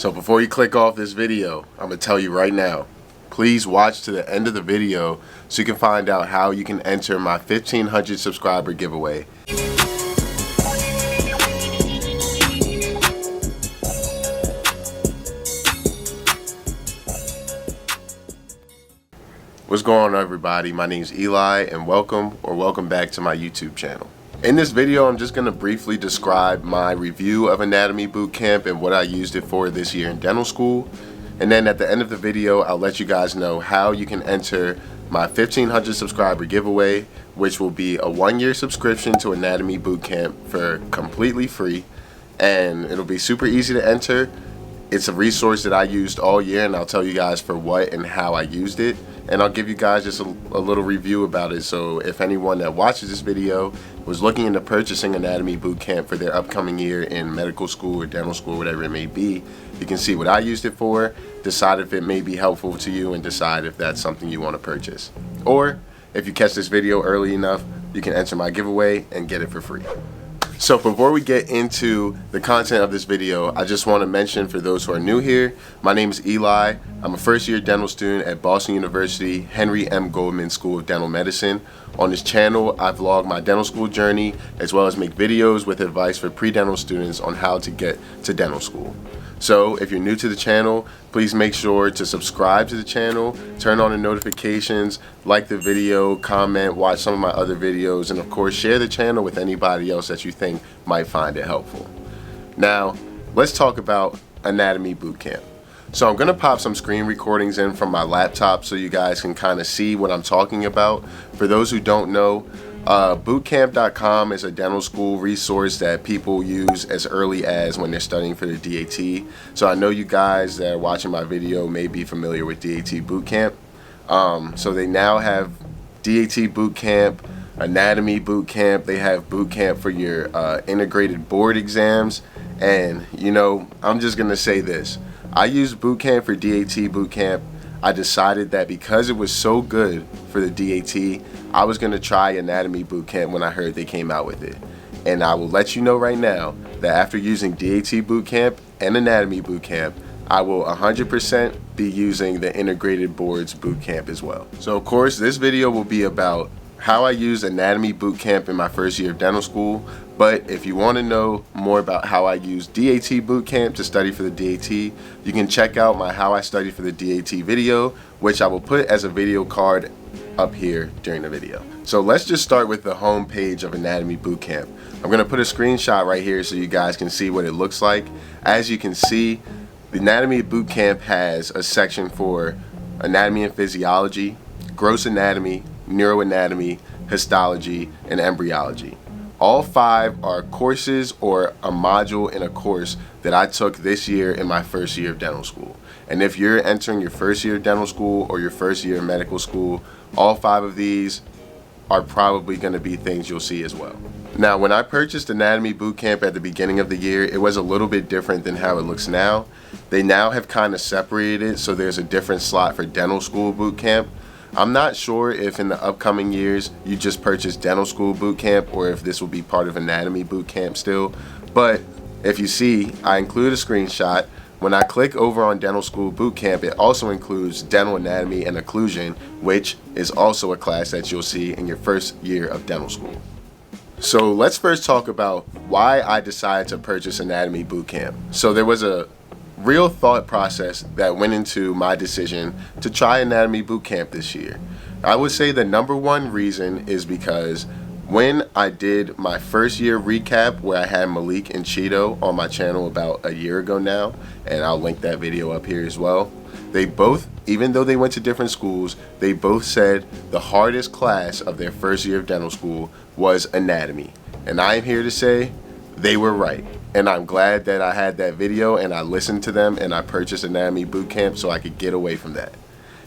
So before you click off this video, I'm going to tell you right now, please watch to the end of the video so you can find out how you can enter my 1,500 subscriber giveaway. What's going on, everybody? My name is Eli and welcome back to my YouTube channel. In this video, I'm just going to briefly describe my review of Anatomy Bootcamp and what I used it for this year in dental school. And then at the end of the video, I'll let you guys know how you can enter my 1,500 subscriber giveaway, which will be a 1-year subscription to Anatomy Bootcamp for completely free. And it'll be super easy to enter. It's a resource that I used all year, and I'll tell you guys for what and how I used it. And I'll give you guys just a little review about it. So if anyone that watches this video was looking into purchasing Anatomy Bootcamp for their upcoming year in medical school or dental school, whatever it may be, you can see what I used it for, decide if it may be helpful to you, and decide if that's something you want to purchase. Or if you catch this video early enough, you can enter my giveaway and get it for free. So before we get into the content of this video, I just want to mention, for those who are new here, my name is Eli. I'm a first-year dental student at Boston University Henry M. Goldman School of Dental Medicine. On this channel, I vlog my dental school journey as well as make videos with advice for pre-dental students on how to get to dental school. So if you're new to the channel, please make sure to subscribe to the channel, turn on the notifications, like the video, comment, watch some of my other videos, and of course share the channel with anybody else that you think might find it helpful. Now, let's talk about Anatomy Bootcamp. So I'm going to pop some screen recordings in from my laptop so you guys can kind of see what I'm talking about. For those who don't know, bootcamp.com is a dental school resource that people use as early as when they're studying for their DAT. So I know you guys that are watching my video may be familiar with DAT Bootcamp. So they now have DAT Bootcamp, Anatomy Bootcamp. They have Bootcamp for your integrated board exams. And you know, I'm just gonna say this. I used Bootcamp for DAT Bootcamp. I decided that because it was so good for the DAT, I was going to try Anatomy Bootcamp when I heard they came out with it. And I will let you know right now that after using DAT Bootcamp and Anatomy Bootcamp, I will 100% be using the Integrated Boards Bootcamp as well. So of course, this video will be about how I used Anatomy Bootcamp in my first year of dental school. But if you want to know more about how I use DAT Bootcamp to study for the DAT, you can check out my How I Studied for the DAT video, which I will put as a video card up here during the video. So let's just start with the home page of Anatomy Bootcamp. I'm going to put a screenshot right here so you guys can see what it looks like. As you can see, the Anatomy Bootcamp has a section for anatomy and physiology, gross anatomy, neuroanatomy, histology, and embryology. All 5 are courses or a module in a course that I took this year in my first year of dental school. And if you're entering your first year of dental school or your first year of medical school, all 5 of these are probably going to be things you'll see as well. Now, when I purchased Anatomy Bootcamp at the beginning of the year, it was a little bit different than how it looks now. They now have kind of separated it, so there's a different slot for dental school bootcamp. I'm not sure if in the upcoming years you just purchase dental school bootcamp or if this will be part of Anatomy Bootcamp still. But if you see, I include a screenshot. When I click over on dental school bootcamp, it also includes dental anatomy and occlusion, which is also a class that you'll see in your first year of dental school. So let's first talk about why I decided to purchase Anatomy Bootcamp. So there was a real thought process that went into my decision to try Anatomy Bootcamp this year. I would say the number one reason is because when I did my first year recap, where I had Malik and Cheeto on my channel about a year ago now, and I'll link that video up here as well, they both, even though they went to different schools, they both said the hardest class of their first year of dental school was anatomy. And I am here to say they were right. And I'm glad that I had that video and I listened to them and I purchased Anatomy Bootcamp so I could get away from that.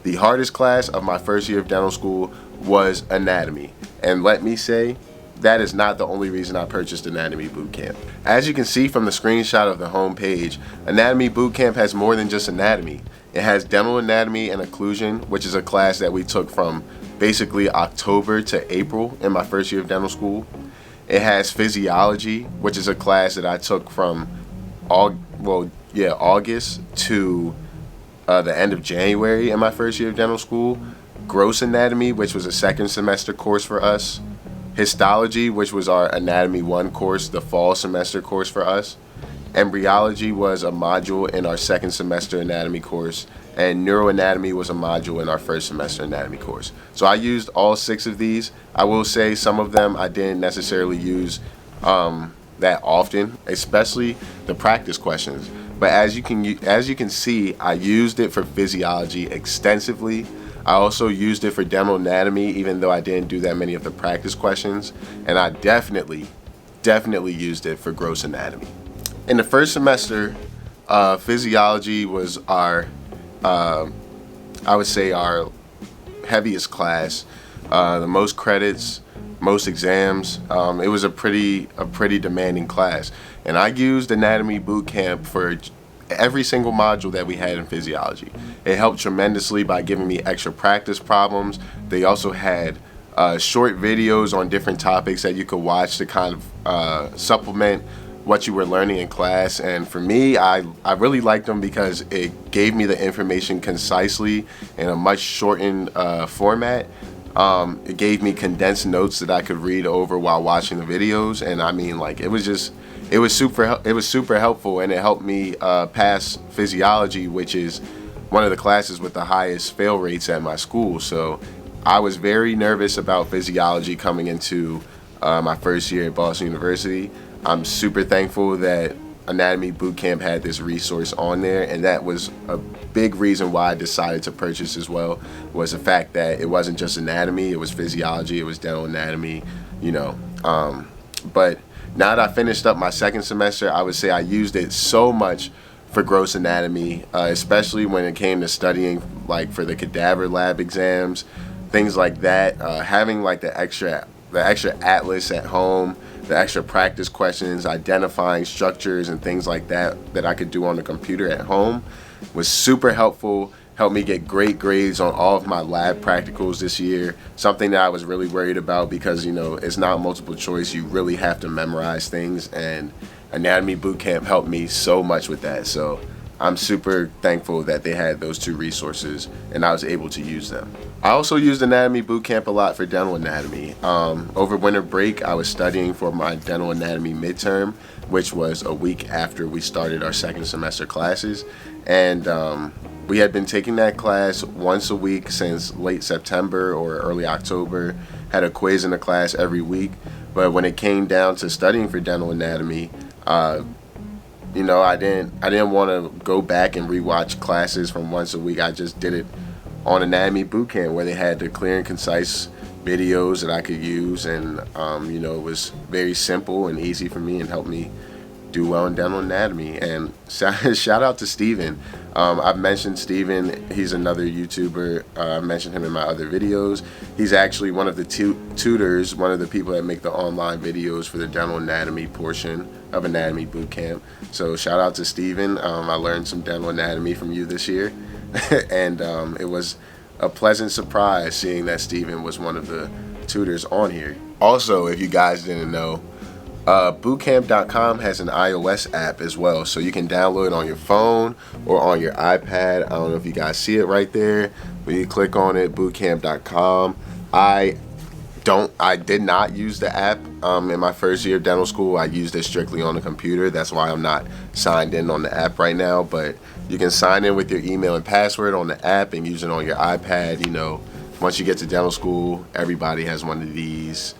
The hardest class of my first year of dental school was anatomy. And let me say, that is not the only reason I purchased Anatomy Bootcamp. As you can see from the screenshot of the home page, Anatomy Bootcamp has more than just anatomy. It has dental anatomy and occlusion, which is a class that we took from basically October to April in my first year of dental school. It has physiology, which is a class that I took from August to the end of January in my first year of dental school. Gross anatomy, which was a second semester course for us. Histology, which was our anatomy 1 course, the fall semester course for us. Embryology was a module in our second semester anatomy course, and neuroanatomy was a module in our first semester anatomy course. So I used all 6 of these. I will say some of them I didn't necessarily use that often, especially the practice questions. But as you can see, I used it for physiology extensively. I also used it for dental anatomy, even though I didn't do that many of the practice questions. And I definitely used it for gross anatomy. In the first semester, physiology was our, I would say, our heaviest class. The most credits, most exams. It was a pretty demanding class. And I used Anatomy Bootcamp for every single module that we had in physiology. It helped tremendously by giving me extra practice problems. They also had short videos on different topics that you could watch to kind of supplement what you were learning in class. And for me, I really liked them because it gave me the information concisely in a much shortened format. It gave me condensed notes that I could read over while watching the videos, and I mean, like, it was super helpful, and it helped me pass physiology, which is one of the classes with the highest fail rates at my school. So I was very nervous about physiology coming into my first year at Boston University. I'm super thankful that Anatomy Bootcamp had this resource on there, and that was a big reason why I decided to purchase as well, was the fact that it wasn't just anatomy, it was physiology, it was dental anatomy, you know. But now that I finished up my second semester, I would say I used it so much for gross anatomy, especially when it came to studying like for the cadaver lab exams, things like that. Having like the extra atlas at home, the extra practice questions, identifying structures and things like that that I could do on the computer at home was super helpful. Helped me get great grades on all of my lab practicals this year, something that I was really worried about because, you know, it's not multiple choice. You really have to memorize things, and Anatomy Bootcamp helped me so much with that. So I'm super thankful that they had those 2 resources and I was able to use them. I also used Anatomy Bootcamp a lot for dental anatomy. Over winter break, I was studying for my dental anatomy midterm, which was a week after we started our second semester classes. And we had been taking that class once a week since late September or early October, had a quiz in the class every week. But when it came down to studying for dental anatomy, you know, I didn't want to go back and rewatch classes from once a week. I just did it on Anatomy Bootcamp, where they had the clear and concise videos that I could use, and you know, it was very simple and easy for me and helped me do well in dental anatomy. And shout out to Steven. I've mentioned Steven. He's another YouTuber. I mentioned him in my other videos. He's actually one of the tutors, one of the people that make the online videos for the dental anatomy portion of Anatomy Bootcamp. So shout out to Steven. I learned some dental anatomy from you this year. And it was a pleasant surprise seeing that Steven was one of the tutors on here. Also, if you guys didn't know, Bootcamp.com has an iOS app as well, so you can download it on your phone or on your iPad. I don't know if you guys see it right there, but you click on it, Bootcamp.com. I did not use the app in my first year of dental school. I used it strictly on the computer. That's why I'm not signed in on the app right now, but you can sign in with your email and password on the app and use it on your iPad. You know, once you get to dental school, everybody has one of these.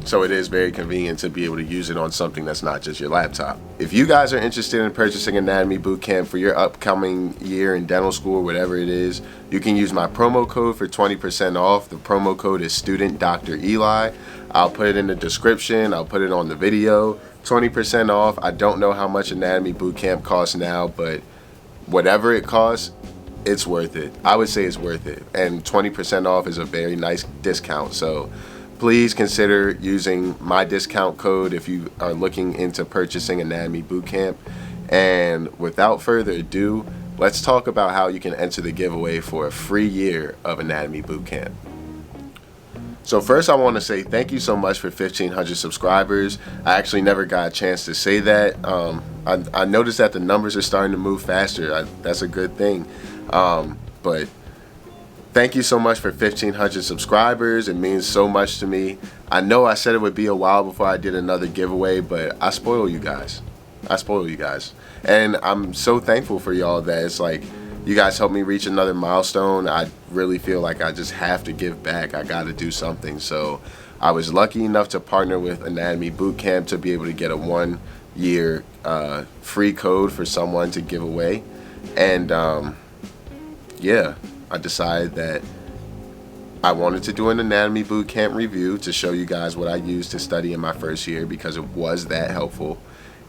So it is very convenient to be able to use it on something that's not just your laptop. If you guys are interested in purchasing Anatomy Bootcamp for your upcoming year in dental school, whatever it is, you can use my promo code for 20% off. The promo code is Student Dr. Eli. I'll put it in the description. I'll put it on the video. 20% off. I don't know how much Anatomy Bootcamp costs now, but whatever it costs, it's worth it. I would say it's worth it. And 20% off is a very nice discount. So please consider using my discount code if you are looking into purchasing Anatomy Bootcamp. And without further ado, let's talk about how you can enter the giveaway for a free year of Anatomy Bootcamp. So first I want to say thank you so much for 1,500 subscribers. I actually never got a chance to say that. I noticed that the numbers are starting to move faster. That's a good thing. But thank you so much for 1,500 subscribers. It means so much to me. I know I said it would be a while before I did another giveaway, but I spoil you guys. And I'm so thankful for y'all that it's like, you guys helped me reach another milestone. I really feel like I just have to give back. I got to do something. So I was lucky enough to partner with Anatomy Bootcamp to be able to get a 1-year free code for someone to give away. And yeah, I decided that I wanted to do an Anatomy Bootcamp review to show you guys what I used to study in my first year, because it was that helpful.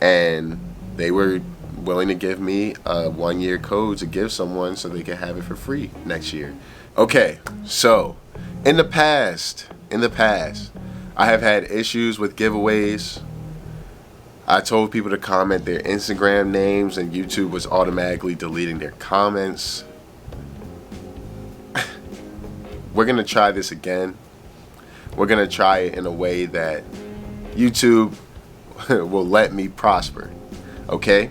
And they were willing to give me a 1-year code to give someone so they can have it for free next year. Okay, so in the past, I have had issues with giveaways. I told people to comment their Instagram names and YouTube was automatically deleting their comments. We're gonna try this again. We're gonna try it in a way that YouTube will let me prosper. Okay?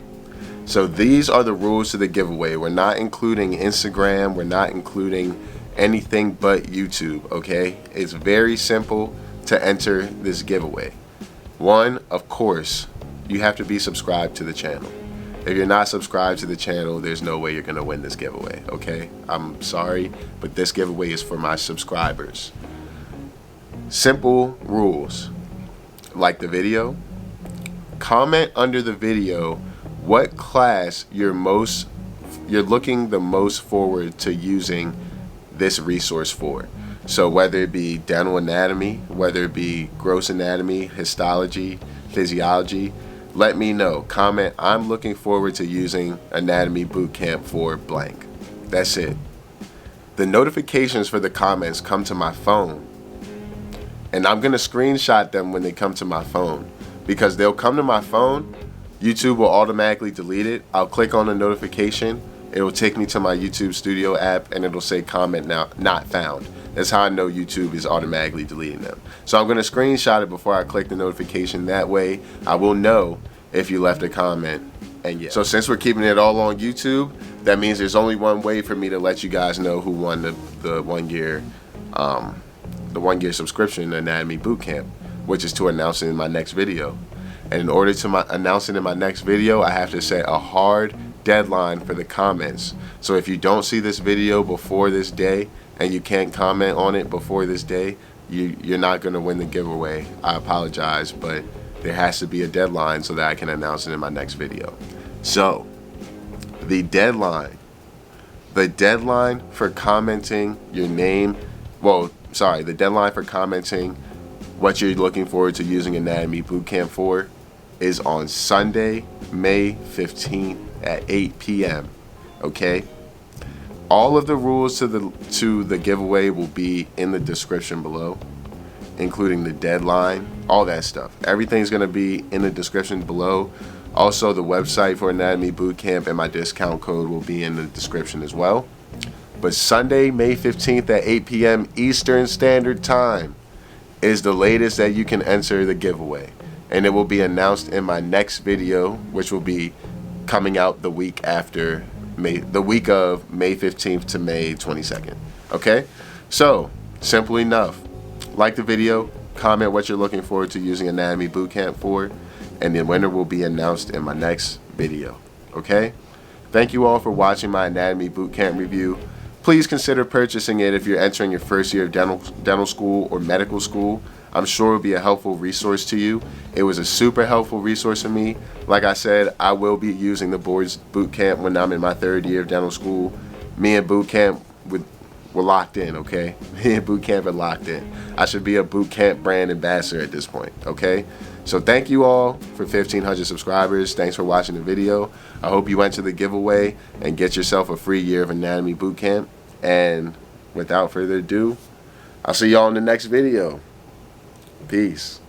So these are the rules to the giveaway. We're not including Instagram. We're not including anything but YouTube, okay? It's very simple to enter this giveaway. One, of course, you have to be subscribed to the channel. If you're not subscribed to the channel, there's no way you're gonna win this giveaway, okay? I'm sorry, but this giveaway is for my subscribers. Simple rules. Like the video. Comment under the video what class you're looking the most forward to using this resource for. So whether it be dental anatomy, whether it be gross anatomy, histology, physiology, let me know. Comment, I'm looking forward to using Anatomy Bootcamp for blank. That's it. The notifications for the comments come to my phone, and I'm gonna screenshot them when they come to my phone, because they'll come to my phone. YouTube will automatically delete it. I'll click on the notification. It will take me to my YouTube Studio app and it'll say comment now not found. That's how I know YouTube is automatically deleting them. So I'm going to screenshot it before I click the notification. That way I will know if you left a comment. And yeah. So since we're keeping it all on YouTube, that means there's only one way for me to let you guys know who won the 1-year subscription to Anatomy Bootcamp, which is to announce it in my next video. And in order to announce it in my next video, I have to set a hard deadline for the comments. So if you don't see this video before this day and you can't comment on it before this day, you're not going to win the giveaway. I apologize, but there has to be a deadline so that I can announce it in my next video. So the deadline for commenting your name, the deadline for commenting what you're looking forward to using Anatomy Bootcamp for is on Sunday, May 15th at 8 p.m. Okay? All of the rules to the giveaway will be in the description below, including the deadline, all that stuff. Everything's going to be in the description below. Also, the website for Anatomy Bootcamp and my discount code will be in the description as well. But Sunday, May 15th at 8 p.m. Eastern Standard Time is the latest that you can enter the giveaway, and it will be announced in my next video, which will be coming out the week of May 15th to May 22nd. Okay, so simple enough. Like the video, comment what you're looking forward to using Anatomy Bootcamp for, and the winner will be announced in my next video. Okay, thank you all for watching my Anatomy Bootcamp review. Please consider purchasing it if you're entering your first year of dental school or medical school. I'm sure it will be a helpful resource to you. It was a super helpful resource for me. Like I said, I will be using the Bootcamp when I'm in my 3rd year of dental school. Me and Bootcamp, we're locked in, okay? Me and Bootcamp are locked in. I should be a Bootcamp brand ambassador at this point, okay? So thank you all for 1,500 subscribers. Thanks for watching the video. I hope you went to the giveaway and get yourself a free year of Anatomy Bootcamp. And without further ado, I'll see y'all in the next video. Peace.